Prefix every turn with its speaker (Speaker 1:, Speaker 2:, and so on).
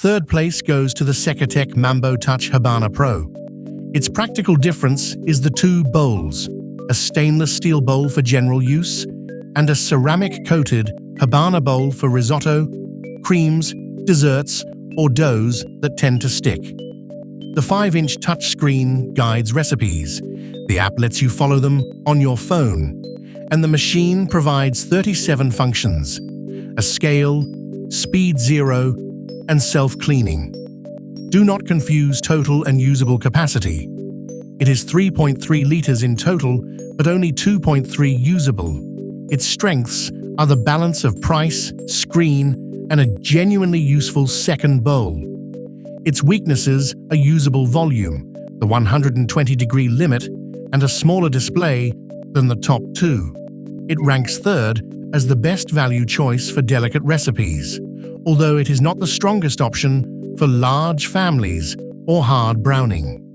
Speaker 1: Third place goes to the Cecotec Mambo Touch Habana Pro. Its practical difference is the two bowls, a stainless steel bowl for general use and a ceramic-coated Habana bowl for risotto, creams, desserts, or doughs that tend to stick. The 5-inch touchscreen guides recipes. The app lets you follow them on your phone, and the machine provides 37 functions: a scale, speed 0, and self-cleaning. Do not confuse total and usable capacity. It is 3.3 liters in total, but only 2.3 usable. Its strengths are the balance of price, screen, and a genuinely useful second bowl. Its weaknesses are usable volume, the 120-degree limit, and a smaller display than the top two. It ranks third as the best value choice for delicate recipes, although it is not the strongest option for large families or hard browning.